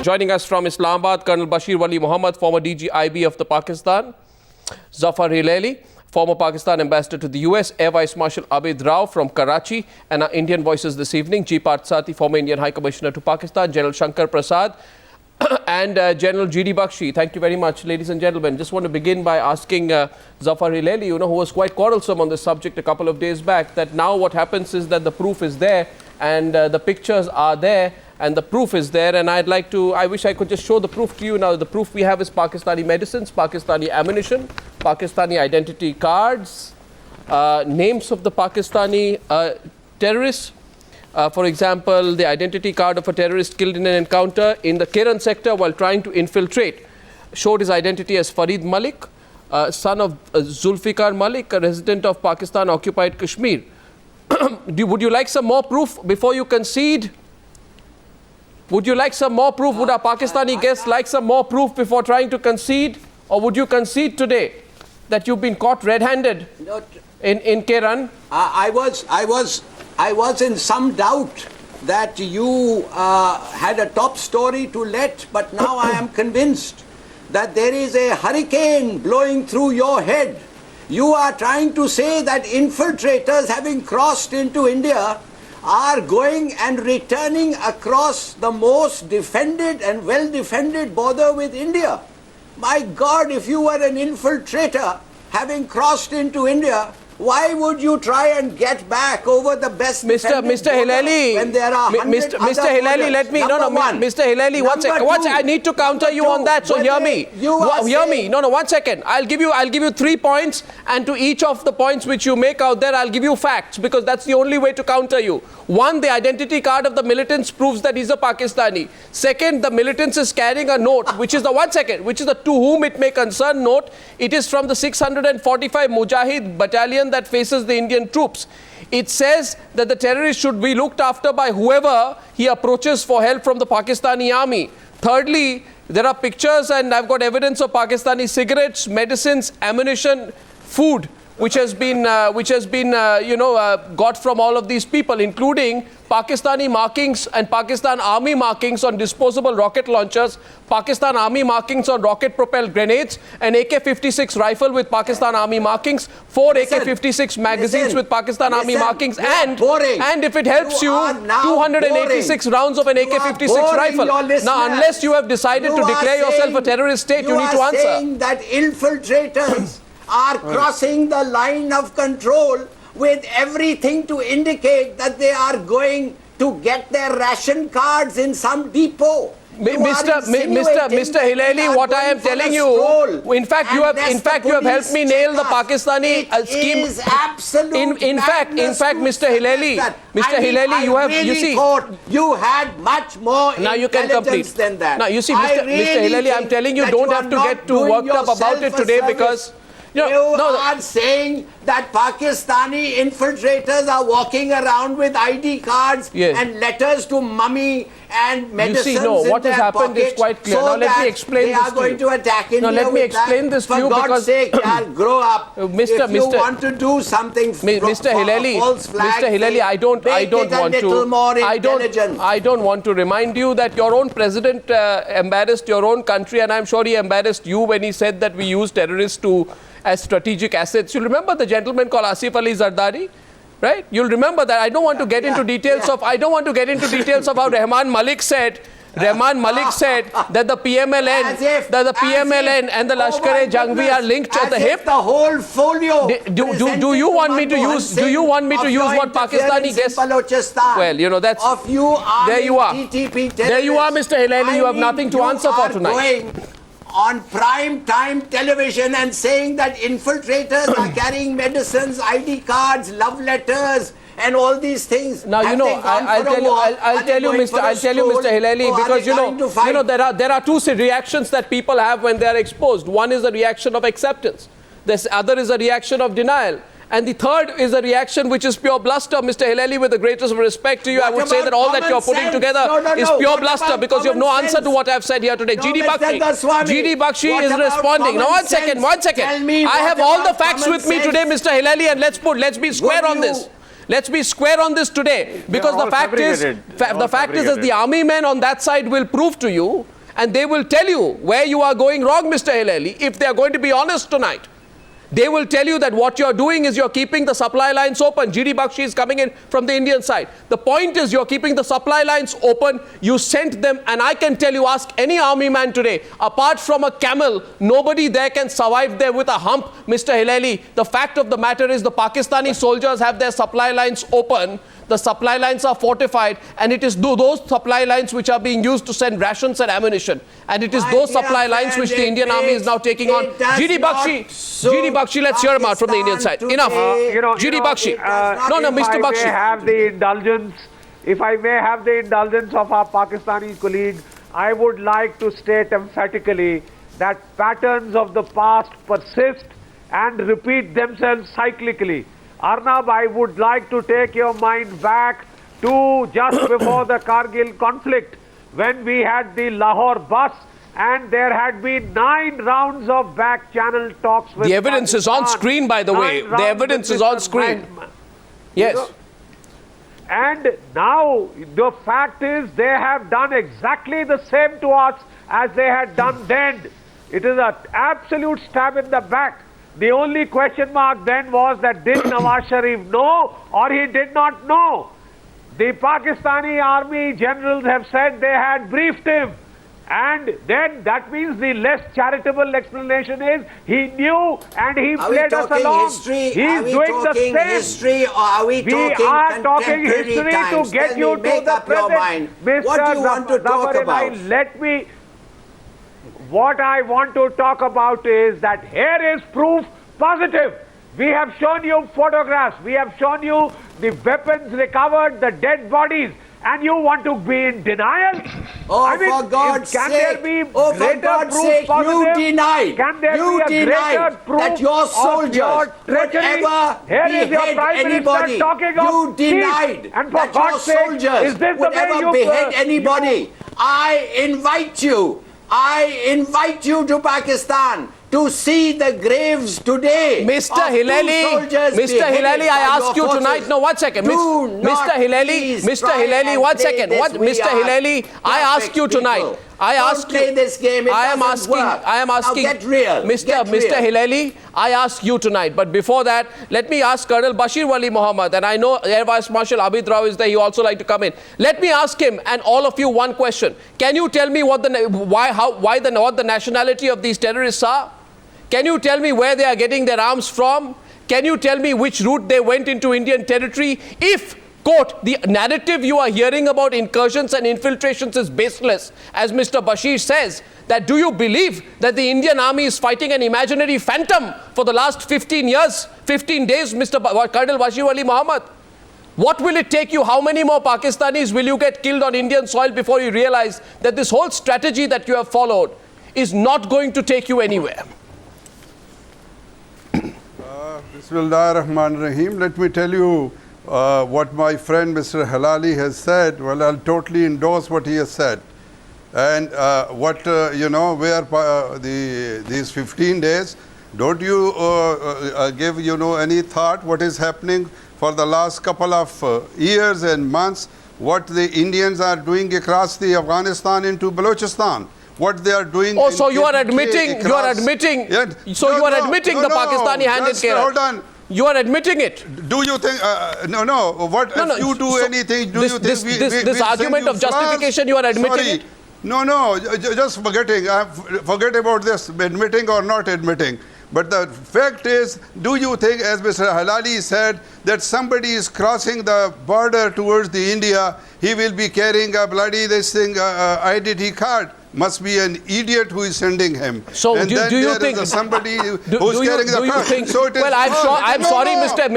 Joining us from Islamabad, Colonel Bashir Wali Muhammad, former DG-IB of the Pakistan, Zafar Hilali, former Pakistan ambassador to the US, Air Vice Marshal Abid Rao from Karachi, and our Indian voices this evening, G. Parthsarthi, former Indian High Commissioner to Pakistan, General Shankar Prasad, and General G.D. Bakshi. Thank you very much, ladies and gentlemen. Just want to begin by asking Zafar Hilali, who was quite quarrelsome on this subject a couple of days back, that now what happens is that the proof is there and the pictures are there and the proof is there, and I wish I could just show the proof to you. Now the proof we have is Pakistani medicines, Pakistani ammunition, Pakistani identity cards, names of the Pakistani terrorists. For example, the identity card of a terrorist killed in an encounter in the Kiran sector while trying to infiltrate showed his identity as Farid Malik, son of Zulfikar Malik, a resident of Pakistan-occupied Kashmir. Would you like some more proof before you concede? Would you like some more proof? Would our Pakistani guests like some more proof before trying to concede? Or would you concede today that you've been caught red-handed in Kiran? I was in some doubt that you had a top story to let, but now I am convinced that there is a hurricane blowing through your head. You are trying to say that infiltrators having crossed into India are going and returning across the most defended and well-defended border with India. My God, if you were an infiltrator having crossed into India, why would you try and get back over the best Mr. Hilali, when there are Mr. Hilali, let me, Mr. Hilali, one second. I need to counter you on that, so hear me. Hear me. No, one second. I'll give you 3 points, and to each of the points which you make out there, I'll give you facts, because that's the only way to counter you. One, the identity card of the militants proves that he's a Pakistani. Second, the militants is carrying a note, which is the to whom it may concern note. It is from the 645 Mujahid battalion that faces the Indian troops. It says that the terrorist should be looked after by whoever he approaches for help from the Pakistani army. Thirdly, there are pictures, and I've got evidence of Pakistani cigarettes, medicines, ammunition, food, which has been got from all of these people, including Pakistani markings and Pakistan Army markings on disposable rocket launchers, Pakistan Army markings on rocket-propelled grenades, an AK-56 rifle with Pakistan Army markings, 4 AK-56 magazines with Pakistan Army markings, and if it helps you 286 rounds of an AK-56 rifle. Now, unless you have decided to declare yourself a terrorist state, you need to answer. You are saying that infiltrators are crossing the line of control with everything to indicate that they are going to get their ration cards in some depot. Mr. Hilali, what I am telling you, in fact, you have helped me nail the Pakistani scheme. It is absolute in fact, Mr. Hilali, you had much more intelligence than that. Now, you see, Mr. Hilali, I'm telling you, don't have to get too worked up about it today, because you are saying that Pakistani infiltrators are walking around with ID cards and letters to mummy and medicines. You see, what has happened is quite clear. Now let me explain this to you. They are going to attack India. Now let me explain this to you, because for God's sake, grow up. If you want to do something, Mr. Hilali, I don't want to remind you that your own president embarrassed your own country, and I'm sure he embarrassed you when he said that we use terrorists as strategic assets. You remember the gentleman called Asif Ali Zardari, right? You'll remember that. I don't want to get into details of how Rahman Malik said that the PMLN and the Lashkar-e-Jangvi are linked at the hip. The whole folio. Do you want me to use what Pakistani guests? Well, that's there you are. There you are, Mr. Hilali. You have nothing to answer for tonight. On prime time television and saying that infiltrators are carrying medicines, ID cards, love letters, and all these things. Now I'll tell you, Mr. Hilali, because there are two reactions that people have when they are exposed. One is a reaction of acceptance. The other is a reaction of denial. And the third is a reaction which is pure bluster. Mr. Hilali, with the greatest respect to you, I would say that all that you're putting together is pure bluster, because you have no answer to what I've said here today. G.D. Bakshi is responding. Now, one second. I have all the facts with me today, Mr. Hilali, and let's be square on this. Let's be square on this today, because the fact is, that the army men on that side will prove to you, and they will tell you where you are going wrong, Mr. Hilali, if they are going to be honest tonight. They will tell you that what you're doing is you're keeping the supply lines open. GD Bakshi is coming in from the Indian side. The point is you're keeping the supply lines open. You sent them, and I can tell you, ask any army man today, apart from a camel, nobody there can survive there with a hump, Mr. Hilali. The fact of the matter is the Pakistani soldiers have their supply lines open. The supply lines are fortified, and it is those supply lines which are being used to send rations and ammunition. And it is those supply lines which the Indian army is now taking on. GD Bakshi, let's hear him out from the Indian side. Enough. GD Bakshi. Mr. Bakshi. If I may have the indulgence of our Pakistani colleague, I would like to state emphatically that patterns of the past persist and repeat themselves cyclically. Arnab, I would like to take your mind back to just before the Kargil conflict, when we had the Lahore bus and there had been 9 rounds of back-channel talks with the evidence is on screen, by the way. The evidence is on screen. Yes. And now the fact is they have done exactly the same to us as they had done then. It is an absolute stab in the back. The only question mark then was that did Nawaz Sharif know or he did not know? The Pakistani army generals have said they had briefed him. And then that means the less charitable explanation is he knew and he played us along. History? He's doing the same. History, or are we talking history times? to get you to the present. What do you want to talk about? What I want to talk about is that here is proof positive. We have shown you photographs. We have shown you the weapons recovered, the dead bodies. And you want to be in denial? Oh, I mean, for God's sake! You denied. Can there be a greater proof that your soldiers would ever behead anybody. You denied and that your soldiers would ever behead anybody. I invite you to Pakistan to see the graves today. Mr. Hilali, I ask you tonight. No, 1 second. Mr. Hilali, 1 second. Mr. Hilali, I ask you tonight. I am asking. Get real. Mr. Hilali, I ask you tonight. But before that, let me ask Colonel Bashir Wali Mohammed, and I know Air Vice Marshal Abid Rao is there. He also like to come in. Let me ask him and all of you one question. Can you tell me what the nationality of these terrorists are? Can you tell me where they are getting their arms from? Can you tell me which route they went into Indian territory? If, quote, the narrative you are hearing about incursions and infiltrations is baseless, as Mr. Bashir says, that do you believe that the Indian army is fighting an imaginary phantom for the last 15 years, 15 days, Colonel Bashir Wali Mohammed? What will it take you? How many more Pakistanis will you get killed on Indian soil before you realize that this whole strategy that you have followed is not going to take you anywhere? Bismillahirrahmanirrahim. Let me tell you what my friend Mr. Hilali has said. Well, I'll totally endorse what he has said. And these 15 days, don't you give, any thought what is happening for the last couple of years and months, what the Indians are doing across the Afghanistan into Balochistan? What they are doing. Oh, so you are admitting the Pakistani hand in Kiran. Hold on. You are admitting it. Do you think? If you do anything, do you think this argument of justification? You are admitting it. No. Just forget about this admitting or not admitting. But the fact is, do you think, as Mr. Hilali said, that somebody is crossing the border towards the India, he will be carrying a bloody identity card? Must be an idiot who is sending him. So and do you think somebody who's carrying the card? So it is I'm sorry, Mr.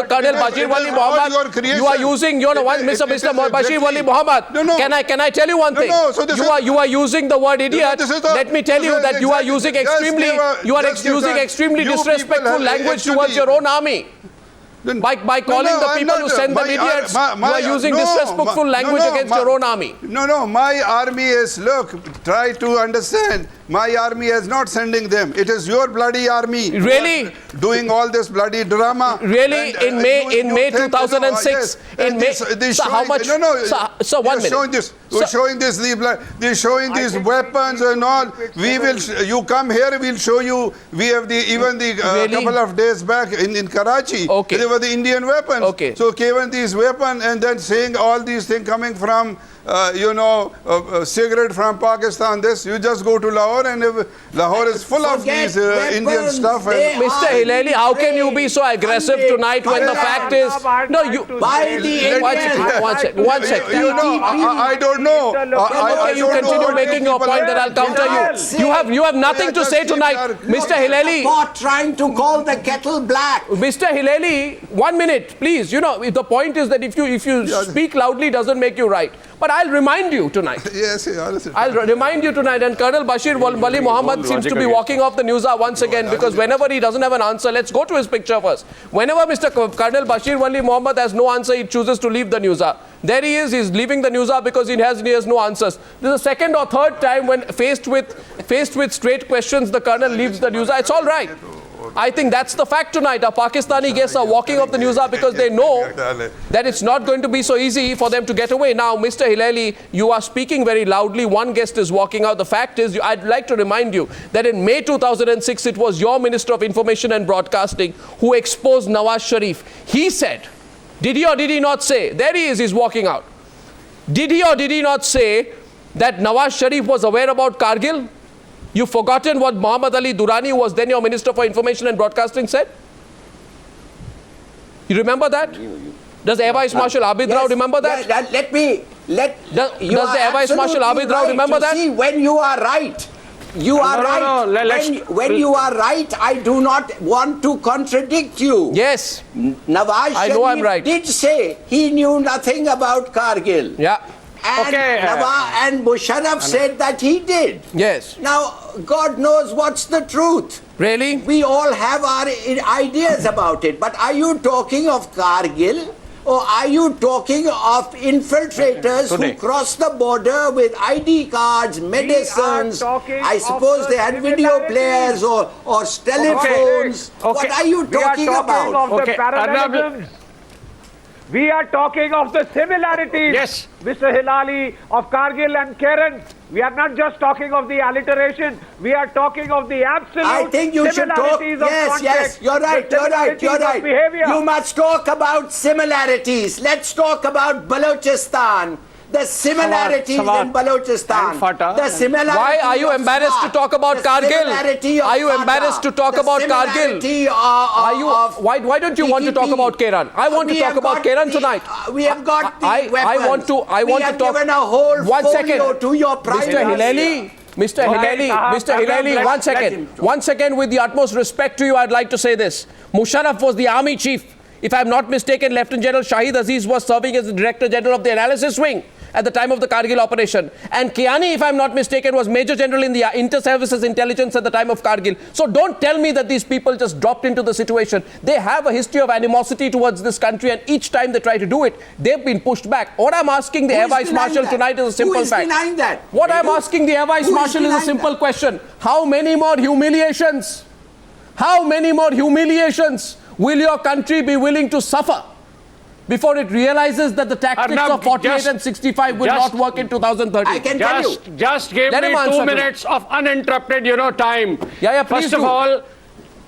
Colonel Bashir Wali Mohammed. You are using Mr. Bashir Wali Mohammed. Can I tell you one thing? You are using the word idiot. Let me tell you that you are using extremely disrespectful language towards your own army. By calling the people who send them idiots, you are using disrespectful language against your own army. My army is, try to understand, My army is not sending them. It is your bloody army. Really? Doing all this bloody drama. Really? And, In May think, 2006? yes. In May? So how much? So 1 minute. Showing this. We're showing this. They're showing these weapons and all. We will. You come here. We'll show you. We have even the Really? couple of days back in Karachi. Okay. They were the Indian weapons. Okay. So given these weapons and then saying all these things coming from. Cigarette from Pakistan, this, you just go to Lahore and Lahore is full of these Indian stuff. And Mr. Hilali, how can you be so aggressive tonight when the fact is... No, you... By the One second. You know, I don't know. Okay, you continue making your point, then I'll counter you. You have nothing to say tonight. Mr. Hilali... Not trying to call the kettle black. Mr. Hilali, 1 minute, please. You know, the point is that if you speak loudly doesn't make you right. But I'll remind you tonight. Yes, I'll remind you tonight. And Colonel Bashir Wali Muhammad seems to be walking off the Newshour once again because whenever he doesn't have an answer, let's go to his picture first. Whenever Mr. Colonel Bashir Wali Muhammad has no answer, he chooses to leave the Newshour. There he is. He's leaving the Newshour because he has no answers. This is the second or third time when faced with straight questions, the Colonel leaves the Newshour. It's all right. I think that's the fact tonight. Our Pakistani guests are walking off the Newshour because they know that it's not going to be so easy for them to get away. Now, Mr. Hilali, you are speaking very loudly. One guest is walking out. The fact is, I'd like to remind you that in May 2006, it was your Minister of Information and Broadcasting who exposed Nawaz Sharif. He said, did he or did he not say, there he is, he's walking out. Did he or did he not say that Nawaz Sharif was aware about Kargil? You've forgotten what Muhammad Ali Durrani, who was then your Minister for Information and Broadcasting, said? You remember that? Does Air Vice Marshal Abid Rao remember that? Does the Air Vice Marshal Abid Rao remember that? See, when you are right, you are right. When you are right, I do not want to contradict you. Yes. Nawaz I know I'm right. did say he knew nothing about Kargil. Yeah. And and Musharraf said that he did. Yes. Now, God knows what's the truth. Really? We all have our ideas about it. But are you talking of Kargil? Or are you talking of infiltrators who cross the border with ID cards, medicines? I suppose they had video players or telephones. What are you talking about? Of the parallelisms. We are talking of the similarities, yes, Mr. Hilali, of Kargil and Kiran. We are not just talking of the alliteration. We are talking of the absolute I think you should talk. Yes, you're right. You must talk about similarities. Let's talk about Balochistan. The similarities in Balochistan. The similarities. Why are you embarrassed to talk about Kargil? Are you embarrassed to talk about Kargil? Why don't you want to talk about Kiran? I want to talk about Kiran tonight. We have got the weapons. I want to talk. Given a whole 1 second. to your prime Mr. Hilali, 1 second. 1 second, with the utmost respect to you, I'd like to say this. Musharraf was the army chief. If I'm not mistaken, Lieutenant General Shahid Aziz was serving as the Director General of the Analysis Wing at the time of the Kargil operation. And Kiani, if I'm not mistaken, was Major General in the Inter-Services Intelligence at the time of Kargil. So don't tell me that these people just dropped into the situation. They have a history of animosity towards this country, and each time they try to do it, they've been pushed back. What I'm asking the Air Vice Marshal tonight is a simple fact. Who is denying that? What I'm asking the Air Vice Marshal is a simple question. How many more humiliations? How many more humiliations will your country be willing to suffer before it realizes that the tactics of 48 and 65 will not work in 2030? I can tell you. Just give me 2 minutes of uninterrupted, time. Please First of all,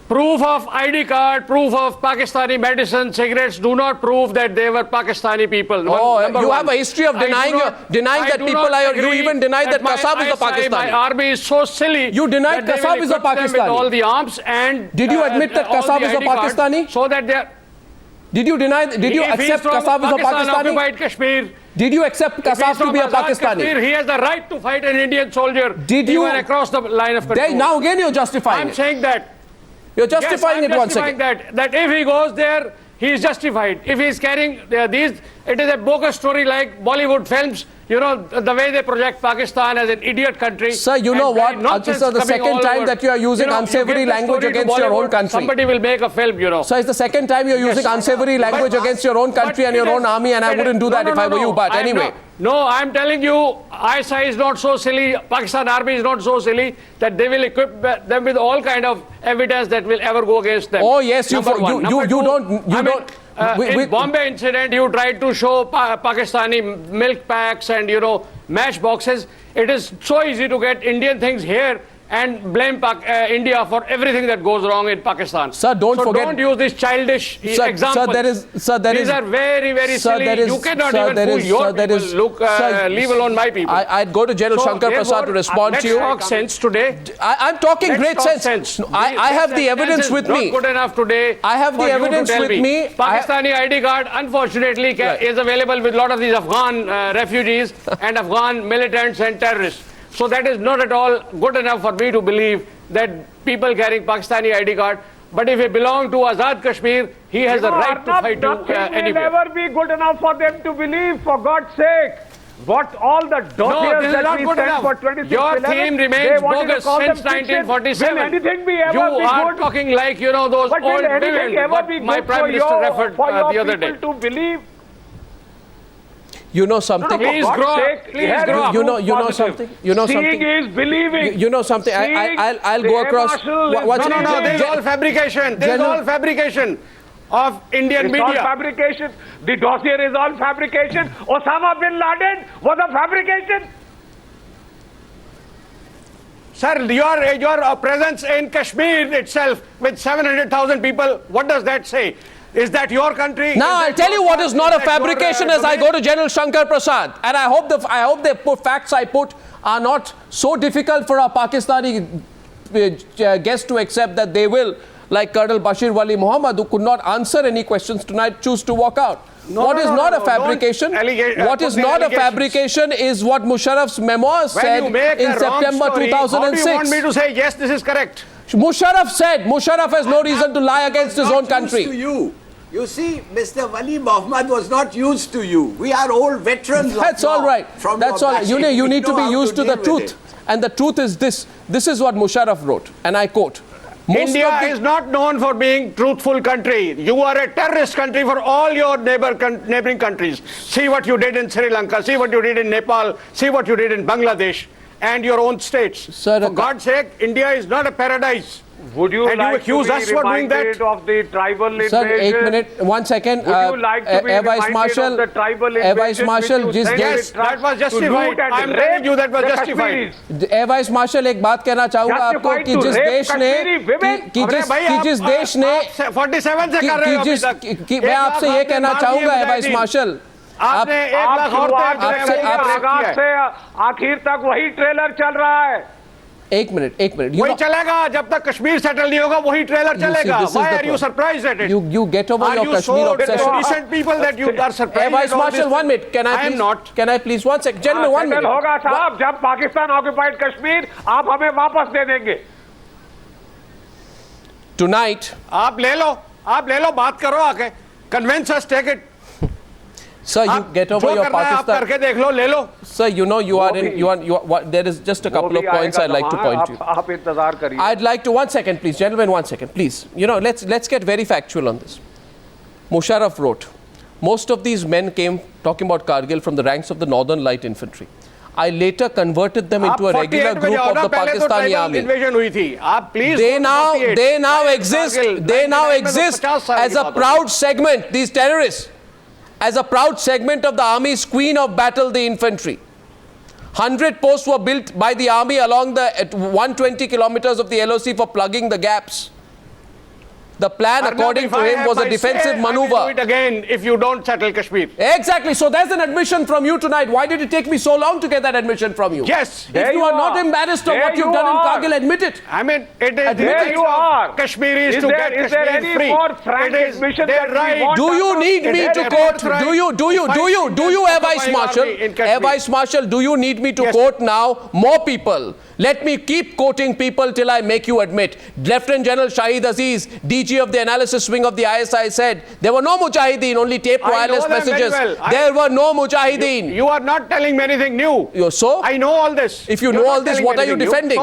proof of ID card, proof of Pakistani medicine, cigarettes do not prove that they were Pakistani people. You have a history of denying that people are. You even deny that Kasab is a Pakistani. My army is so silly. You denied Kasab is a Pakistani. With all the arms and. Did you admit that Kasab is a Pakistani? So that they are. Did you deny? Did you accept Kasab is a Pakistani? Kashmir. Did you accept Kasab to be a Pakistani? Kashmir, he has the right to fight an Indian soldier. Did you across the line of control? Now again you're justifying. I'm saying that. You're justifying it once again. That if he goes there, he is justified. If he is carrying these, it is a bogus story like Bollywood films. The way they project Pakistan as an idiot country. Sir, you know what? This is the second time that you are using unsavory language against your own country. Somebody will make a film, Sir, it's the second time you're using unsavory language against your own country and your own army, and I wouldn't do that if I were you. But anyway. No, I'm telling you, ISI is not so silly, Pakistan Army is not so silly that they will equip them with all kind of evidence that will ever go against them. Oh yes, you don't. In Bombay incident, you tried to show Pakistani milk packs and, you know, match boxes. It is so easy to get Indian things here and blame India for everything that goes wrong in Pakistan. Sir, don't forget. Don't use this childish examples. These are very, very silly. You cannot even fool your people. Leave alone my people. I'd go to General Shankar Prasad to respond to you. Let's talk sense today. I'm talking great sense. I have the evidence with me. Not good enough today. I have the evidence with me. Pakistani ID card, unfortunately, is available with a lot of these Afghan refugees and Afghan militants and terrorists. So that is not at all good enough for me to believe that people carrying Pakistani ID card. But if he belongs to Azad Kashmir, he has the right to fight Nothing will ever be good enough for them to believe, for God's sake. What all the dossiers that we sent for 2611, your theme remains bogus since 1947. Will anything be ever you be are good? talking like, you know, those but old will anything women, ever what be my good Prime Minister referred the other day. To believe? You know something? Please grow up. Please grow up. You know something? You know something? Seeing is believing. You know something? I'll go across. No, this is all fabrication. This is all fabrication of Indian media. It's all fabrication. The dossier is all fabrication. Osama bin Laden was a fabrication. Sir, your presence in Kashmir itself with 700,000 people, what does that say? Is that your country? Now I'll tell you what is not a fabrication as I go to General Shankar Prasad, and I hope the facts I put are not so difficult for our Pakistani guests to accept that they will, like Colonel Bashir Wali Muhammad, who could not answer any questions tonight, choose to walk out. What is not a fabrication is what Musharraf's memoirs said in September 2006. How do you want me to say yes, this is correct? Musharraf has no reason to lie against his own country. You see, Mr. Wali Muhammad was not used to you. We are old veterans. That's all right. That's all right. You need to be used to the truth. And the truth is this. This is what Musharraf wrote. And I quote. India is not known for being truthful country. You are a terrorist country for all your neighboring countries. See what you did in Sri Lanka. See what you did in Nepal. See what you did in Bangladesh and your own states. Sir, for God's sake, India is not a paradise. Would you like accuse to be us for doing that? Of the tribal invasion? Sir, 1 minute, 1 second. Would you like to be reminded of the tribal invasion? Yes, that was justified. I'm telling you that was justified. Air Vice Marshal, एक बात कहना चाहूँगा आपको कि जिस देश ने 47 से कर रहे हो अभी तक। मैं आपसे ये कहना चाहूँगा Air Vice Marshal, आपने 1 लाख औरतें से आखिर तक वही ट्रेलर चल रहा है। एक मिनट वही चलेगा जब तक कश्मीर सेटल नहीं होगा वही ट्रेलर चलेगा. Why are you surprised at it? You get over your Kashmir obsession. Are you so decent people that you are surprised? Air Vice Marshal, 1 minute. Can I please 1 second? Gentlemen, 1 minute. होगा साहब जब Pakistan occupied Kashmir आप हमें वापस दे देंगे. Tonight. आप ले लो बात करो आके. Convince us, take it. Sir, you get over your Pakistan. Sir, you know there is just a couple of points I'd like to point to. I'd like to 1 second, please, gentlemen, 1 second, please. You know, let's get very factual on this. Musharraf wrote, most of these men came talking about Kargil from the ranks of the Northern Light Infantry. I later converted them into a regular group of the Pakistani army. They now exist as a proud segment, these terrorists, as a proud segment of the army's queen of battle, the infantry. 100 posts were built by the army along the 120 kilometers of the LOC for plugging the gaps. The plan, according to him, was a defensive maneuver. I will do it again if you don't settle Kashmir. Exactly. So there's an admission from you tonight. Why did it take me so long to get that admission from you? Yes. If you are not embarrassed of what you've done in Kargil, admit it. I mean, it is there you are. Kashmiris to get Is there any free. more frank admission that we want? Do you need me to quote? Do you, Air Vice Marshal? Air Vice Marshal, do you need me to quote now more people? Let me keep quoting people till I make you admit. Lieutenant General Shahid Aziz, DG of the analysis wing of the ISI, said there were no Mujahideen, only taped wireless messages. There were no Mujahideen. You are not telling me anything new. So? I know all this. If you know all this, what are you defending?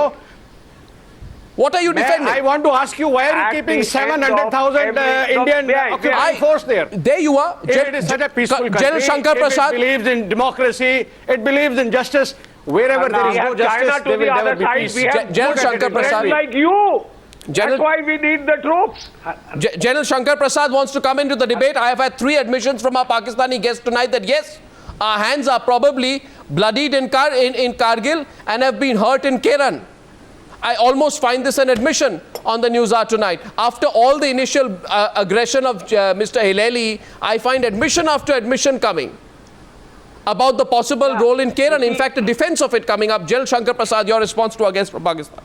What are you defending? I want to ask you, why are At you keeping the 700,000 end of Indian occupying force there? There you are. It is such a peaceful country. General Shankar Prasad. It believes in democracy. It believes in justice. Wherever there is no justice, there will never be peace. General Shankar Prasad. Like you. General- That's why we need the troops. General Shankar Prasad wants to come into the debate. I have had 3 admissions from our Pakistani guests tonight that yes, our hands are probably bloodied in Kargil and have been hurt in Kiran. I almost find this an admission on the Newshour tonight. After all the initial aggression of Mr. Hilali, I find admission after admission coming about the possible role in Kiran. In fact, a defense of it coming up. General Shankar Prasad, your response to our guest from Pakistan.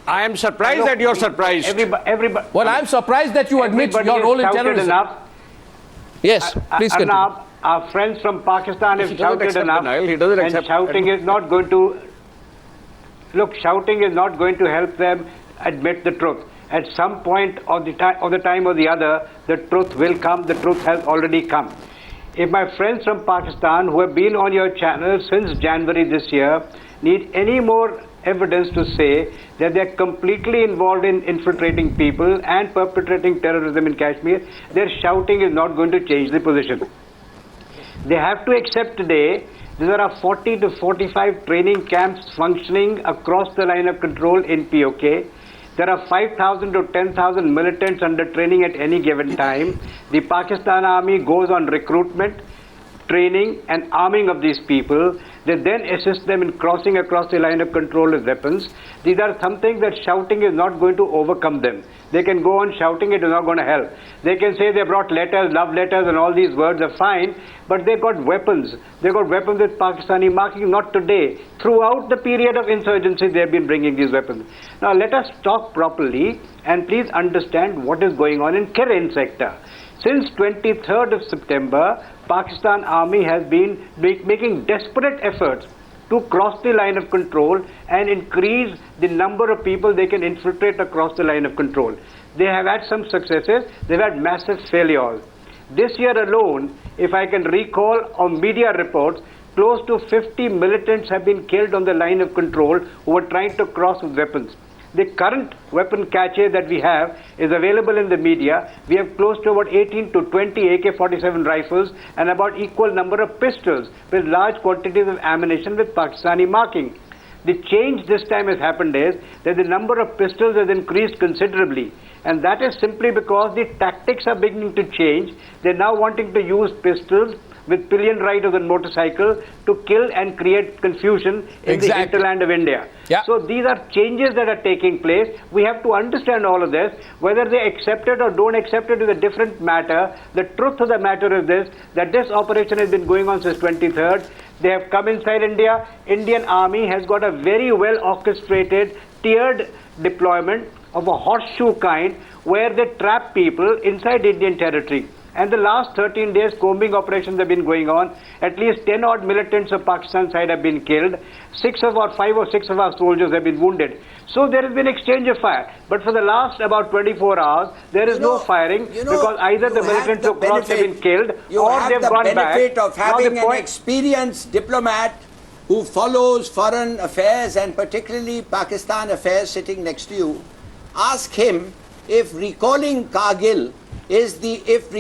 I am surprised that you're surprised. Everybody, Well, I'm surprised that you admit your role in terrorism. Enough. Yes, please continue. Enough. Our friends from Pakistan have shouted enough. He doesn't and accept shouting is not going to... Look, shouting is not going to help them admit the truth. At some point of the time or the other, the truth will come. The truth has already come. If my friends from Pakistan who have been on your channel since January this year need any more evidence to say that they're completely involved in infiltrating people and perpetrating terrorism in Kashmir, their shouting is not going to change the position. They have to accept today that there are 40 to 45 training camps functioning across the line of control in POK. There are 5,000 to 10,000 militants under training at any given time. The Pakistan Army goes on recruitment, training and arming of these people. They then assist them in crossing across the line of control with weapons. These are something that shouting is not going to overcome them. They can go on shouting, it is not going to help. They can say they brought letters, love letters and all these words are fine, but they got weapons. They got weapons with Pakistani marking, not today. Throughout the period of insurgency, they have been bringing these weapons. Now let us talk properly and please understand what is going on in Kiran sector. Since 23rd of September, Pakistan Army has been making desperate efforts to cross the line of control and increase the number of people they can infiltrate across the line of control. They have had some successes, they've had massive failures. This year alone, if I can recall on media reports, close to 50 militants have been killed on the line of control who were trying to cross with weapons. The current weapon cache that we have is available in the media. We have close to about 18 to 20 AK-47 rifles and about equal number of pistols with large quantities of ammunition with Pakistani marking. The change this time has happened is that the number of pistols has increased considerably, and that is simply because the tactics are beginning to change. They're now wanting to use pistols with pillion riders on motorcycle to kill and create confusion in the hinterland of India. Yeah. So these are changes that are taking place. We have to understand all of this. Whether they accept it or don't accept it is a different matter. The truth of the matter is this, that this operation has been going on since 23rd. They have come inside India. Indian Army has got a very well orchestrated, tiered deployment of a horseshoe kind where they trap people inside Indian territory. And the last 13 days, combing operations have been going on. At least 10 odd militants of Pakistan side have been killed. 5 or 6 of our soldiers have been wounded. So there has been exchange of fire. But for the last about 24 hours, there is no firing because either the militants who crossed have been killed or they've gone back. You have the benefit of having an experienced diplomat who follows foreign affairs and particularly Pakistan affairs sitting next to you. Ask him if recalling Kargil Kargil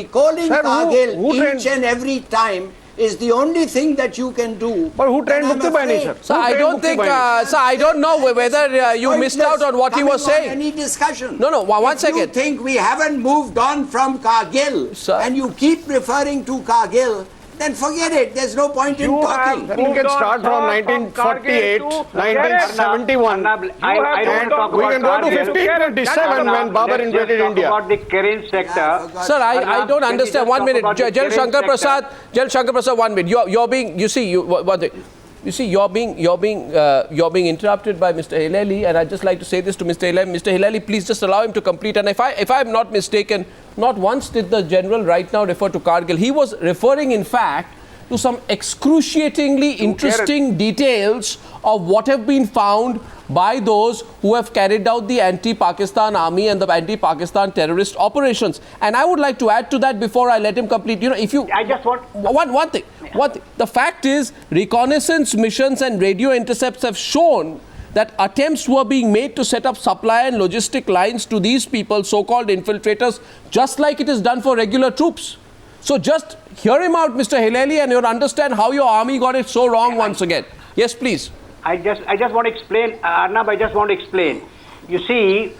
each and every time is the only thing that you can do. But who trained Mukti Bahini, sir? So I don't think, so I don't know whether you missed out on what he was saying. Any discussion? No, one second. You think we haven't moved on from Kargil, Sir. and you keep referring to Kargil, then forget it. There's no point in talking. Then you can start from 1948, 1971, and we can go to 1527 when Babur invaded India. About the Kiran sector. Sir, I don't understand. 1 minute. General Shankar Prasad, 1 minute. You're being, you see, you're being interrupted by Mr. Hilali, and I'd just like to say this to Mr. Hilali. Mr. Hilali, please just allow him to complete. And if I'm not mistaken, not once did the general right now refer to Kargil. He was referring, in fact, to some excruciatingly interesting details of what have been found by those who have carried out the anti-Pakistan army and the anti-Pakistan terrorist operations. And I would like to add to that before I let him complete. You know, if you... I just want... One thing. The fact is, reconnaissance missions and radio intercepts have shown that attempts were being made to set up supply and logistic lines to these people, so-called infiltrators, just like it is done for regular troops. So just hear him out, Mr. Hilali, and you'll understand how your army got it so wrong once again. Yes, please. I just want to explain, Arnab, I just want to explain. You see,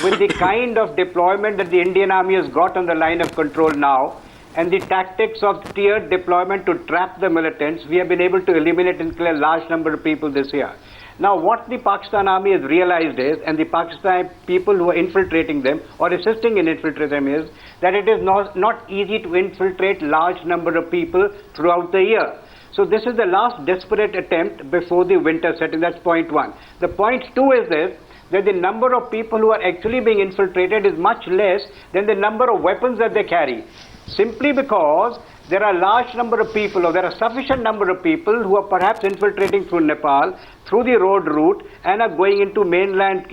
with the kind of deployment that the Indian Army has got on the line of control now, and the tactics of tiered deployment to trap the militants, we have been able to eliminate and kill a large number of people this year. Now, what the Pakistan Army has realized is, and the Pakistan people who are infiltrating them or assisting in infiltrating them is, that it is not easy to infiltrate large number of people throughout the year. So this is the last desperate attempt before the winter set in. That's point one. The point two is this, that the number of people who are actually being infiltrated is much less than the number of weapons that they carry. Simply because there are a large number of people, or there are sufficient number of people who are perhaps infiltrating through Nepal, through the road route, and are going into mainland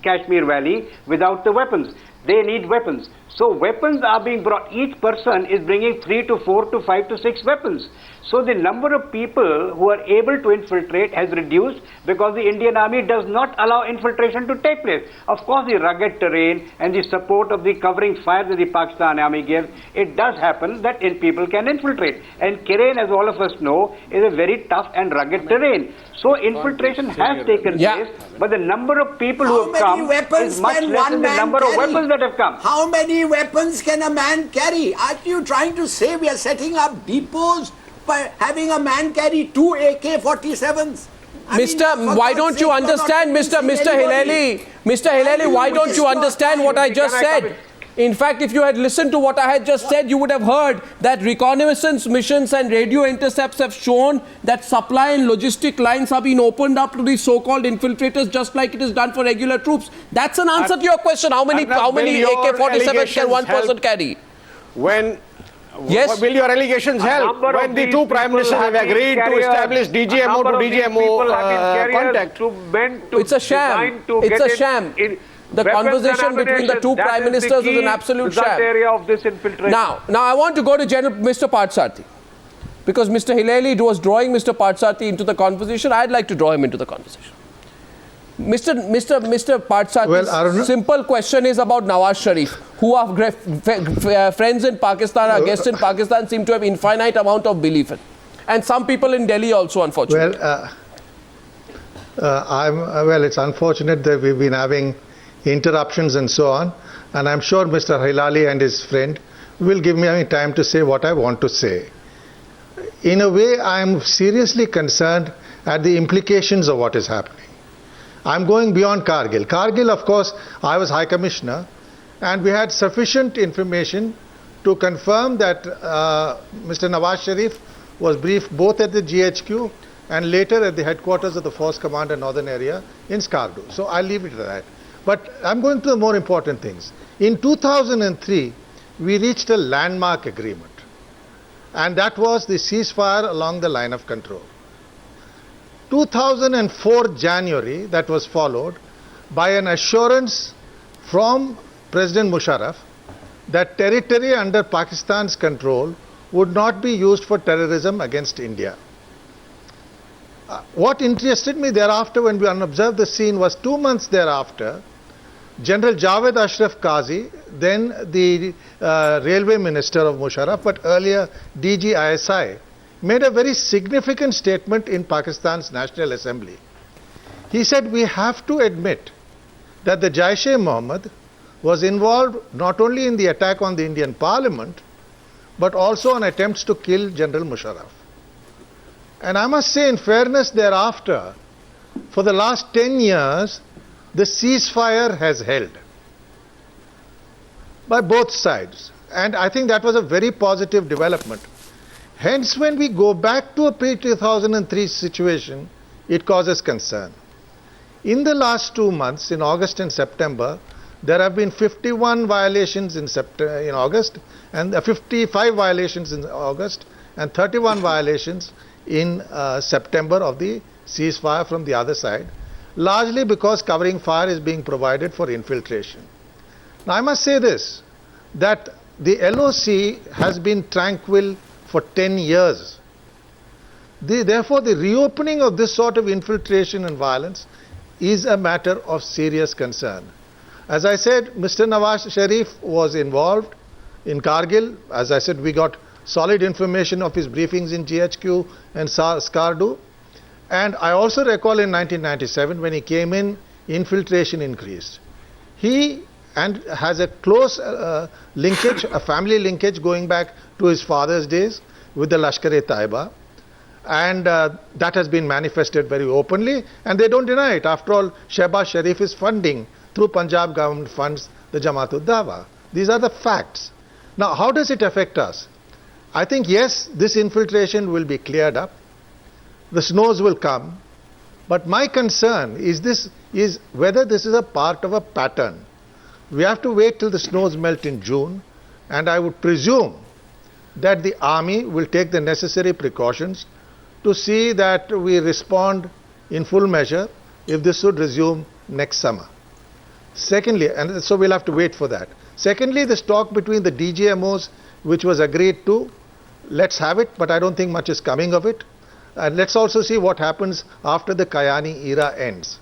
Kashmir Valley without the weapons. They need weapons. So weapons are being brought. Each person is bringing 3 to 4 to 5 to 6 weapons. So the number of people who are able to infiltrate has reduced because the Indian Army does not allow infiltration to take place. Of course, the rugged terrain and the support of the covering fire that the Pakistan Army gives, it does happen that people can infiltrate. And Kiran, as all of us know, is a very tough and rugged terrain. So infiltration has taken place, but the number of people who have come is much less than the number of weapons that have come. How many weapons can a man carry? Are you trying to say we are setting up depots by having a man carry 2 AK-47s? Why don't you understand, Mr. Hilali? Mr. Hilali, why don't you understand what I just said? In fact, if you had listened to what I had just said, you would have heard that reconnaissance missions and radio intercepts have shown that supply and logistic lines have been opened up to these so-called infiltrators, just like it is done for regular troops. That's an answer to your question. How many AK-47s can one person carry? Yes. Will your allegations help when the two prime ministers have agreed to establish DGMO to DGMO contact? It's a sham. It's a sham. The conversation between the two prime ministers is an absolute sham. Area of this infiltration. Now I want to go to Mr. Parthsarthi, because Mr. Hilali was drawing Mr. Parthsarthi into the conversation. I'd like to draw him into the conversation. Mr. Parthsarthi's simple question is about Nawaz Sharif, who are friends in Pakistan, our guests in Pakistan seem to have infinite amount of belief in. And some people in Delhi also, unfortunately. Well, it's unfortunate that we've been having interruptions and so on, and I'm sure Mr. Hilali and his friend will give me time to say what I want to say. In a way, I'm seriously concerned at the implications of what is happening. I'm going beyond Kargil. Kargil, of course, I was High Commissioner, and we had sufficient information to confirm that Mr. Nawaz Sharif was briefed both at the GHQ and later at the headquarters of the Force Commander Northern Area in Skardu. So I'll leave it at that. But I'm going to the more important things. In 2003, we reached a landmark agreement, and that was the ceasefire along the line of control. 2004 January, that was followed by an assurance from President Musharraf that territory under Pakistan's control would not be used for terrorism against India. What interested me thereafter when we observed the scene was 2 months thereafter, General Javed Ashraf Qazi, then the railway minister of Musharraf, but earlier DG ISI, made a very significant statement in Pakistan's National Assembly. He said, we have to admit that the Jaish-e-Mohammed was involved not only in the attack on the Indian Parliament, but also on attempts to kill General Musharraf. And I must say, in fairness, thereafter, for the last 10 years, the ceasefire has held by both sides. And I think that was a very positive development. Hence, when we go back to a pre-2003 situation, it causes concern. In the last 2 months, in August and September, there have been 51 violations in August, and 55 violations in August, and 31 violations in September of the ceasefire from the other side, largely because covering fire is being provided for infiltration. Now, I must say this, that the LOC has been tranquil for 10 years. Therefore, the reopening of this sort of infiltration and violence is a matter of serious concern. As I said, Mr. Nawaz Sharif was involved in Kargil. As I said, we got solid information of his briefings in GHQ and Skardu. And I also recall in 1997 when he came in, infiltration increased. He has a close linkage, a family linkage going back to his father's days with the Lashkar-e-Taiba. And that has been manifested very openly, and they don't deny it. After all, Shehbaz Sharif is funding through Punjab government funds the Jamaat-ud-Dawa. These are the facts. Now, how does it affect us? I think, yes, this infiltration will be cleared up. The snows will come. But my concern is whether this is a part of a pattern. We have to wait till the snows melt in June, and I would presume that the army will take the necessary precautions to see that we respond in full measure if this should resume next summer. Secondly, and so we'll have to wait for that. Secondly, this talk between the DGMOs, which was agreed to, let's have it, but I don't think much is coming of it. And let's also see what happens after the Kayani era ends.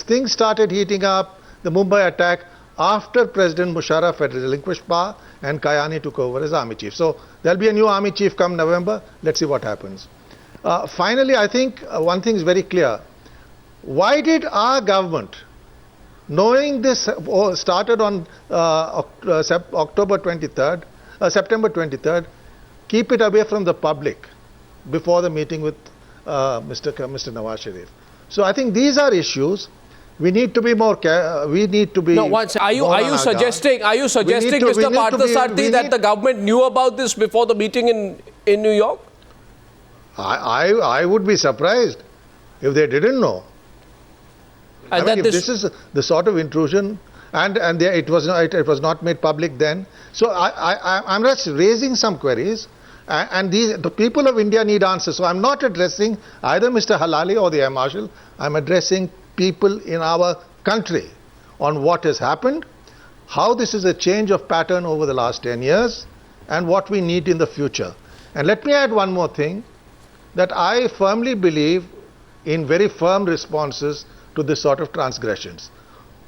Things started heating up, the Mumbai attack, after President Musharraf had relinquished power and Kayani took over as army chief. So there'll be a new army chief come November. Let's see what happens. Finally, I think one thing is very clear. Why did our government, knowing this started on September 23rd, keep it away from the public before the meeting with Mr. Nawaz Sharif? So I think these are issues. We need to be more we need to be. No, once are you suggesting Mr. Parthasarathy that the government knew about this before the meeting in New York? I would be surprised if they didn't know. And if this is the sort of intrusion, and it was not made public then. So I'm just raising some queries, and the people of India need answers. So I'm not addressing either Mr. Halali or the Air Marshal. I'm addressing people in our country on what has happened, how this is a change of pattern over the last 10 years, and what we need in the future. And let me add one more thing, that I firmly believe in very firm responses to this sort of transgressions.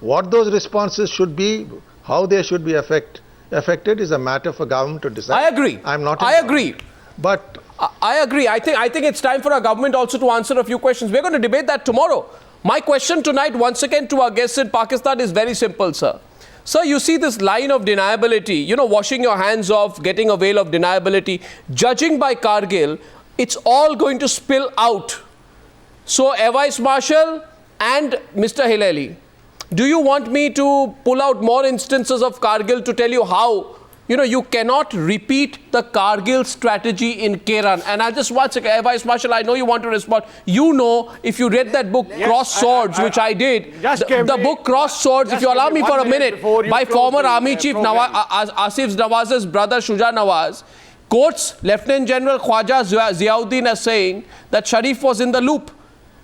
What those responses should be, how they should be affected is a matter for government to decide. I agree. I agree. But I agree. I think it's time for our government also to answer a few questions. We're going to debate that tomorrow. My question tonight, once again, to our guests in Pakistan is very simple, sir. Sir, you see this line of deniability, washing your hands off, getting a veil of deniability. Judging by Kargil, it's all going to spill out. So, Air Vice Marshal and Mr. Hilali, do you want me to pull out more instances of Kargil to tell you how, you cannot repeat the Kargil strategy in Kiran? And I'll just once again, Air Vice Marshal, I know you want to respond. If you read that book, Cross Swords, which I did, the book Cross Swords, if you allow me for a minute, by former Army Chief Asif Nawaz's brother Shuja Nawaz, quotes Lieutenant General Khwaja Ziauddin as saying that Sharif was in the loop.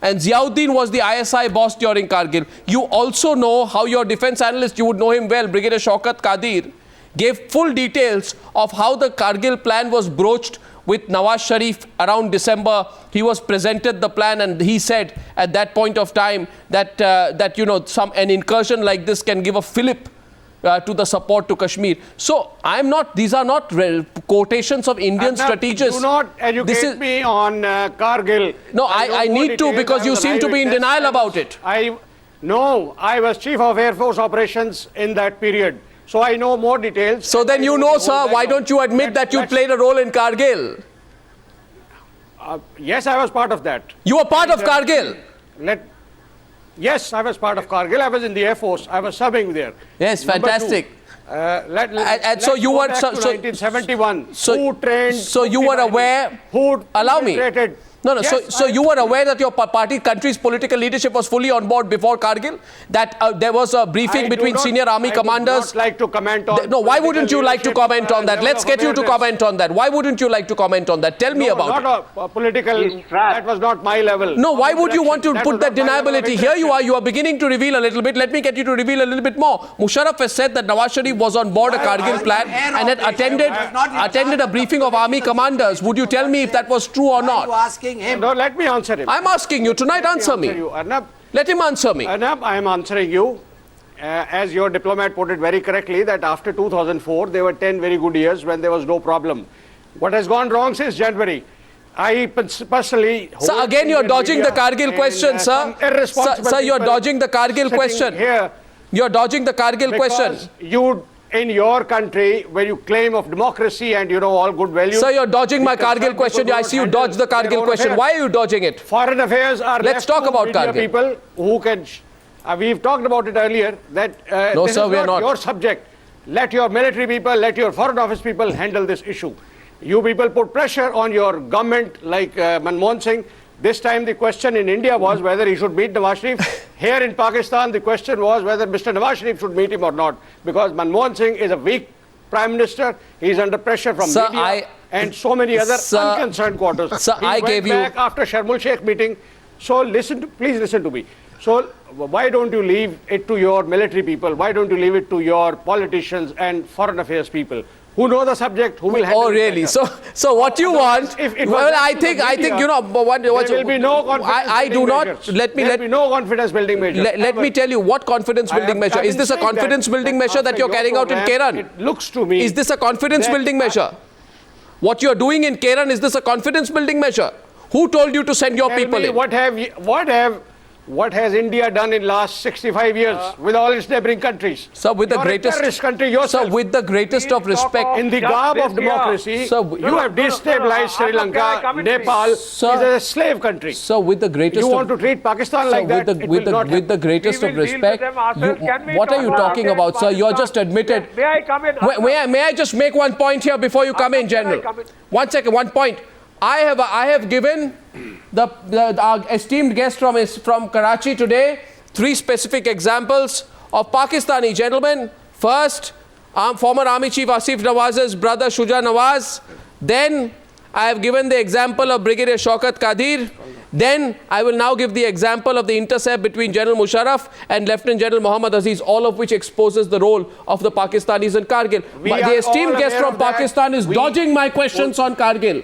And Ziauddin was the ISI boss during Kargil. You also know how your defense analyst, you would know him well, Brigadier Shaukat Qadir, gave full details of how the Kargil plan was broached with Nawaz Sharif around December. He was presented the plan, and he said at that point of time that an incursion like this can give a fillip to the support to Kashmir. So these are not quotations of Indian strategists. Do not educate me on Kargil. No, I need to, because you seem to be in denial about it. I was Chief of Air Force Operations in that period. So I know more details. So then sir, why don't you admit that you played a role in Kargil? Yes, I was part of that. You were part of Kargil? Yes, I was part of Kargil. I was in the Air Force. I was serving there. Yes, fantastic. And so you were 1971. Who trained? So you were aware. Who allow me. No. Yes, so you were aware that your country's political leadership was fully on board before Kargil? That there was a briefing between senior army commanders? I would not like to comment on. No, why wouldn't you like to comment on that? Let's get you to comment on that. Why wouldn't you like to comment on that? Tell me about it. Not a political. That was not my level. No, why would you want to put that deniability? Here you are beginning to reveal a little bit. Let me get you to reveal a little bit more. Musharraf has said that Nawaz Sharif was on board a Kargil plan and had attended a briefing of army commanders. Would you tell me if that was true or not? Why are you asking asking him. No, let me answer him. I'm asking you tonight, answer me. Arnab, Let him answer me. Arnab, I am answering you. As your diplomat put it very correctly, that after 2004, there were 10 very good years when there was no problem. What has gone wrong since January? I personally... Sir, again you're dodging the Kargil question, sir. Sir, you're dodging the Kargil question. Here, you're dodging the Kargil question. You, in your country, where you claim of democracy and, you know, all good values... Sir, you're dodging my Kargil question. I see you dodge the Kargil question. Why are you dodging it? Foreign affairs are... Let's talk about Kargil. People who can... we've talked about it earlier, that no, this sir, is we are not your subject. Let your military people, let your foreign office people handle this issue. You people put pressure on your government like Manmohan Singh. This time the question in India was whether he should meet Nawaz Sharif. Here in Pakistan, the question was whether Mr. Nawaz Sharif should meet him or not. Because Manmohan Singh is a weak Prime Minister. He is under pressure from media and so many other unconcerned quarters. Sir, he went back after Sharmul Sheikh meeting. So please listen to me. So why don't you leave it to your military people? Why don't you leave it to your politicians and foreign affairs people who know the subject, who will handle it? Oh, really? So what you want? Well, I think you know what there will be no confidence I do not. Let me there will be no confidence building measure. Let me tell you what confidence building measure. Is this a confidence building measure that you're carrying out in Kiran? It looks to me. Is this a confidence building measure? What you're doing in Kiran, is this a confidence building measure? Who told you to send your people in? What has India done in last 65 years with all its neighboring countries? Sir, with the greatest terrorist country yourself. Sir, with the greatest of respect, in the garb of democracy, sir, you have destabilized Sri Lanka. Nepal is a slave country. So, with the greatest, you want to treat Pakistan like that? With the greatest of respect, what are you talking about, sir? You are just admitted. May I come in? May I just make one point here before you come in, General? 1 second, 1 point. I have given our esteemed guest from Karachi today 3 specific examples of Pakistani gentlemen. First, former Army Chief Asif Nawaz's brother Shuja Nawaz. Then I have given the example of Brigadier Shaukat Qadir. Then I will now give the example of the intercept between General Musharraf and Lieutenant General Muhammad Aziz, all of which exposes the role of the Pakistanis in Kargil. The esteemed guest from Pakistan is dodging my questions on Kargil,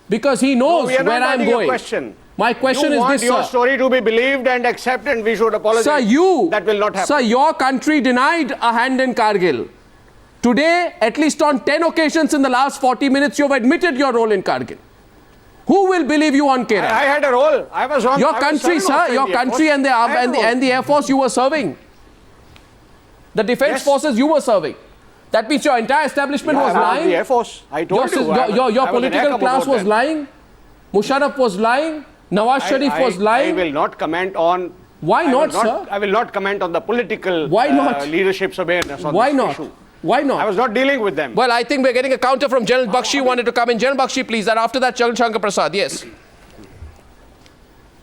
because he knows where I am going. My question is this, sir. You want your story to be believed and accepted, and we should apologize. Sir, that will not happen. Sir, your country denied a hand in Kargil. Today, at least on 10 occasions in the last 40 minutes, you have admitted your role in Kargil. Who will believe you on Kiran? I had a role. I was on. Your country, sir, your country and the Air Force you were serving. The defense forces you were serving. That means your entire establishment was lying. The Air Force. I told you. Your political class was lying. Musharraf was lying. Nawaz Sharif was lying. I will not comment on. Why not, sir? I will not comment on the political leadership's awareness on this issue. Why not? I was not dealing with them. Well, I think we're getting a counter from General Bakshi wanted to come in. General Bakshi, please. And after that, Charan Shankar Prasad. Yes.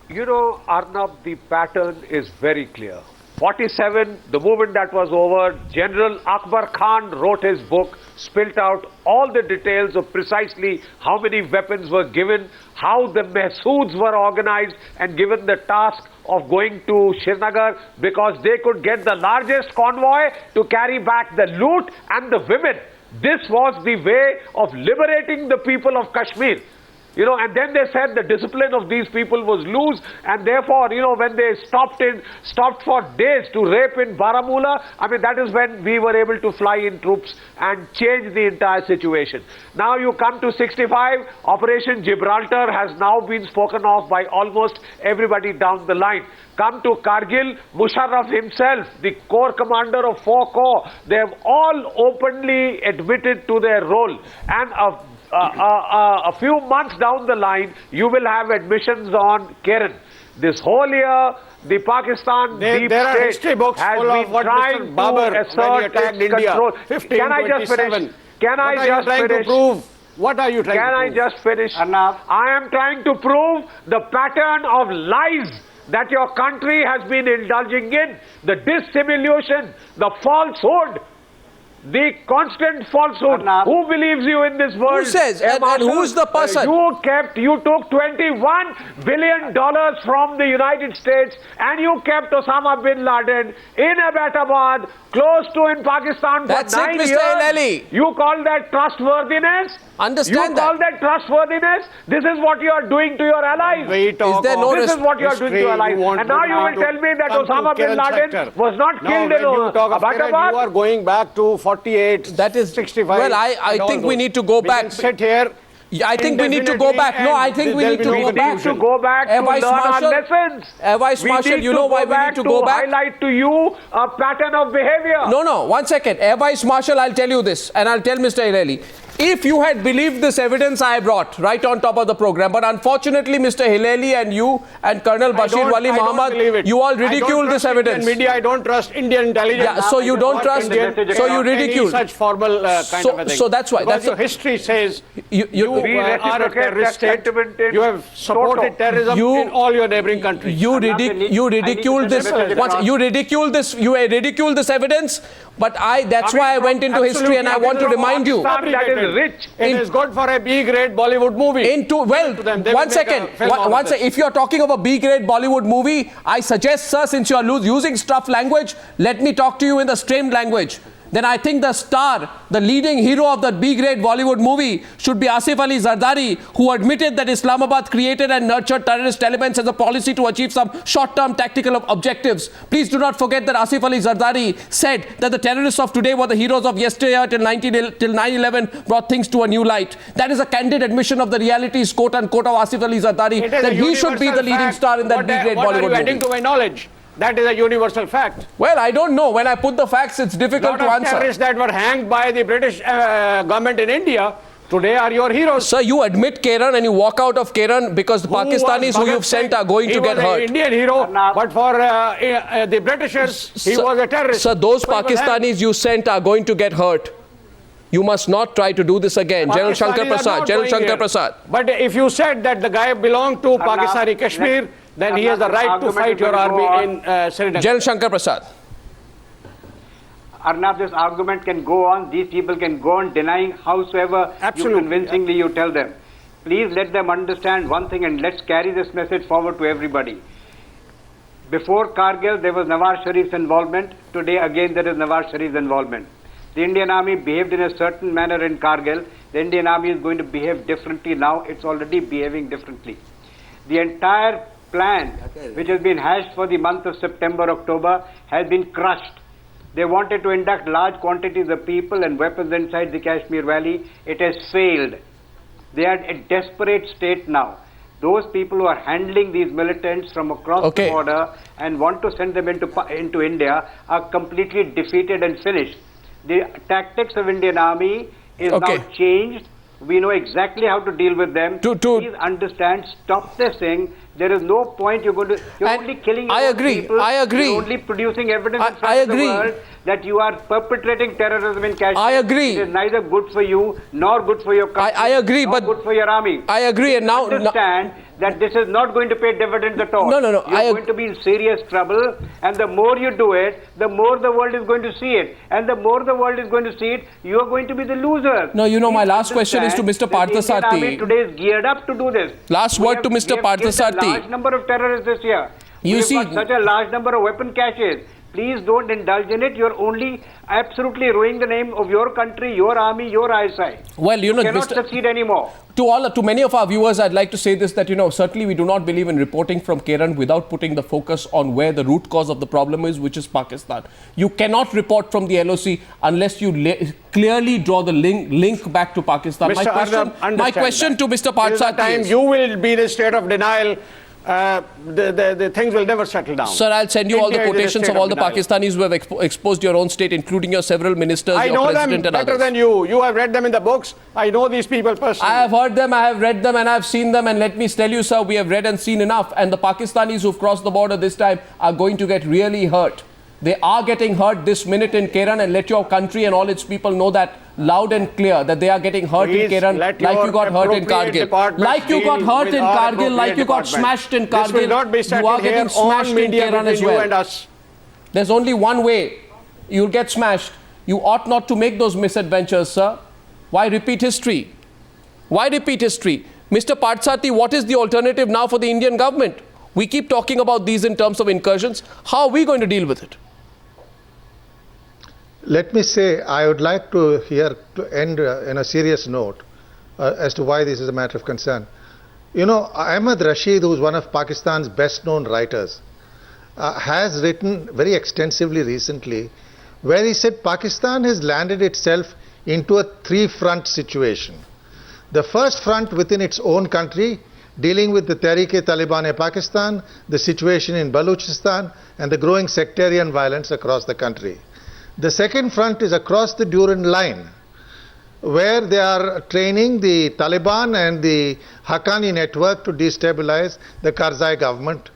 You know, Arnab, the pattern is very clear. 47, the moment that was over, General Akbar Khan wrote his book, spelled out all the details of precisely how many weapons were given, how the Mahsoods were organized and given the task of going to Srinagar because they could get the largest convoy to carry back the loot and the women. This was the way of liberating the people of Kashmir. You know, and then they said the discipline of these people was loose, and therefore, you know, when they stopped for days to rape in Baramulla, I mean, that is when we were able to fly in troops and change the entire situation. Now you come to 65, Operation Gibraltar has now been spoken of by almost everybody down the line. Come to Kargil, Musharraf himself, the corps commander of 4 corps, they have all openly admitted to their role. And a few months down the line, you will have admissions on Kiran. This whole year, the Pakistan deep state history books has full been of what trying Mr. Babar to assert its control. Can I just finish? Can I just finish? What are you trying to prove? Can I just finish? Enough. I am trying to prove the pattern of lies that your country has been indulging in, the dissimulation, the falsehood. The constant falsehood. Arnab. Who believes you in this world? Who says? Air And Marshal? who's the person? You took $21 billion from the United States and you kept Osama bin Laden in Abbottabad, close to in Pakistan for That's it, 9 Mr. years. Hilali. You call that trustworthiness? Understand You call that trustworthiness? This is what you are doing to your allies. We talk there no of This is what you are doing to your allies. history, you want And now to you will tell me that come to Osama bin Kiran Laden sector. was not Now, killed when in you talk of Kiran, Abbottabad. you are going back to 48, That is 65. well, I think we need to go We back. can sit here. I think we need to go back. No, I think we need to There'll be go no back. We need to go back to Air learn Vice our Marshal, lessons. Air Vice Marshal, you know why we need to go back? Highlight to you a pattern of behavior. No, 1 second. Air Vice Marshal, I'll tell you this, and I'll tell Mr. Hilali. If you had believed this evidence I brought right on top of the program, but unfortunately, Mr. Hilali and you and Colonel Bashir Wali Muhammad, you all ridiculed this evidence. Indian media, I don't trust Indian intelligence. Yeah, so you don't trust, so you ridicule. Such formal kind of a thing. So that's why. Because That's your history says you We are a reciprocate terrorist that state. sentiment in You have supported toto. terrorism You- in all your neighboring countries. You I need to ridiculed this. send a message Once across. you ridiculed this evidence. But that's why I went into history, and I want to remind you. That is rich. It is good for a B-grade Bollywood movie. Well, To them, they will one make second. a film out of this. If you're talking of a B-grade Bollywood movie, I suggest, sir, since you're using stuff language, let me talk to you in the strained language. Then I think the star, the leading hero of the B-grade Bollywood movie should be Asif Ali Zardari, who admitted that Islamabad created and nurtured terrorist elements as a policy to achieve some short-term tactical objectives. Please do not forget that Asif Ali Zardari said that the terrorists of today were the heroes of yesteryear till 9/11 brought things to a new light. That is a candid admission of the realities, quote-unquote, of Asif Ali Zardari, It is that a he should be the universal leading fact. star in that B-grade What are Bollywood you adding movie. to my knowledge? That is a universal fact. Well, I don't know. When I put the facts, it's difficult Lot to of answer. terrorists that were hanged by the British government in India today are your heroes. Sir, you admit Kiran and you walk out of Kiran because the Pakistanis who you've sent are going to get He was hurt. an Indian hero, Arnab. but for the Britishers, he was a terrorist. Sir, those So he was hanged. Pakistanis you sent are going to get hurt. You must not try to do this again. General Shankar Pakistanis are Prasad. not General going Shankar here. Prasad. But if you said that the guy belonged to Pakistani Kashmir, then he has the right to fight your army in Srinagar. General Shankar Prasad. Arnab, this argument can go on. These people can go on denying howsoever Absolutely. convincingly you tell them. Please let them understand one thing, and let's carry this message forward to everybody. Before Kargil, there was Nawaz Sharif's involvement. Today, again, there is Nawaz Sharif's involvement. The Indian Army behaved in a certain manner in Kargil. The Indian Army is going to behave differently now. It's already behaving differently. The entire plan, which has been hashed for the month of September, October, has been crushed. They wanted to induct large quantities of people and weapons inside the Kashmir Valley. It has failed. They are in a desperate state now. Those people who are handling these militants from across the border and want to send them into India are completely defeated and finished. The tactics of Indian Army is now changed. We know exactly how to deal with them. Please understand, stop this thing. There is no point you're only killing your own people. I agree. You're only producing evidence in front of the world that you are perpetrating terrorism in Kashmir. I agree. It is neither good for you, nor good for your country, I agree, nor but good for your army. I agree, and now understand that this is not going to pay dividends at all. No. You're going to be in serious trouble, and the more you do it, the more the world is going to see it. And the more the world is going to see it, you are going to be the loser. No, my last question is to Mr. Partha Partha Sarathy. Today is geared up to do this. Last word to Mr. Partha Sarathy. We have large number of terrorists this year. You see, got such a large number of weapon caches. Please don't indulge in it. You're only absolutely ruining the name of your country, your army, your eyesight. Well, you cannot succeed anymore. To many of our viewers, I'd like to say this, that, certainly we do not believe in reporting from Kiran without putting the focus on where the root cause of the problem is, which is Pakistan. You cannot report from the LOC unless you clearly draw the link back to Pakistan. My question to Mr. Partha Sarathy is, you will be in a state of denial. The things will never settle down. Sir, I'll send you all the quotations of all the Pakistanis who have exposed your own state, including your several ministers, I know president them and better than you. You have read them in the books. I know these people personally. I have heard them, I have read them, and I have seen them. And let me tell you, sir, we have read and seen enough. And the Pakistanis who've crossed the border this time are going to get really hurt. They are getting hurt this minute in Kiran, and let your country and all its people know that loud and clear, that they are getting hurt in Kiran like you got hurt in Kargil. Like you got hurt in Kargil, like you got smashed in Kargil. This will not be you are getting smashed in Kiran as well. There's only one way you'll get smashed. You ought not to make those misadventures, sir. Why repeat history? Why repeat history? Mr. Parthsarthi, what is the alternative now for the Indian government? We keep talking about these in terms of incursions. How are we going to deal with it? Let me say, I would like to end in a serious note as to why this is a matter of concern. You know, Ahmed Rashid, who is one of Pakistan's best-known writers, has written very extensively recently where he said Pakistan has landed itself into a three-front situation. The first front within its own country, dealing with the Tehreek-e-Taliban Pakistan, the situation in Balochistan, and the growing sectarian violence across the country. The second front is across the Durand line, where they are training the Taliban and the Haqqani network to destabilize the Karzai government.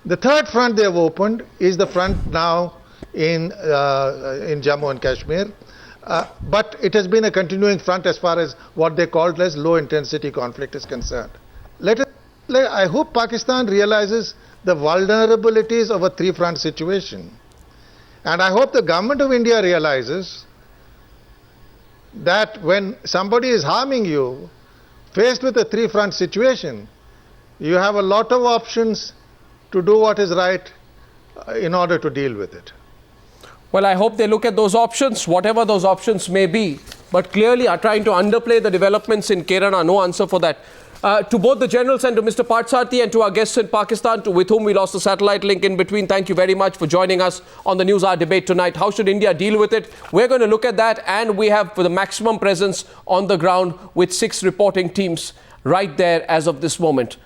The third front they have opened is the front now in Jammu and Kashmir. But it has been a continuing front as far as what they called as low-intensity conflict is concerned. I hope Pakistan realizes the vulnerabilities of a three-front situation. And I hope the government of India realizes that when somebody is harming you, faced with a three-front situation, you have a lot of options to do what is right in order to deal with it. Well, I hope they look at those options, whatever those options may be, but clearly are trying to underplay the developments in Kerala. No answer for that. To both the generals and to Mr. Parthsarthi and to our guests in Pakistan, with whom we lost the satellite link in between, thank you very much for joining us on the Newshour debate tonight. How should India deal with it? We're going to look at that, and we have the maximum presence on the ground with 6 reporting teams right there as of this moment.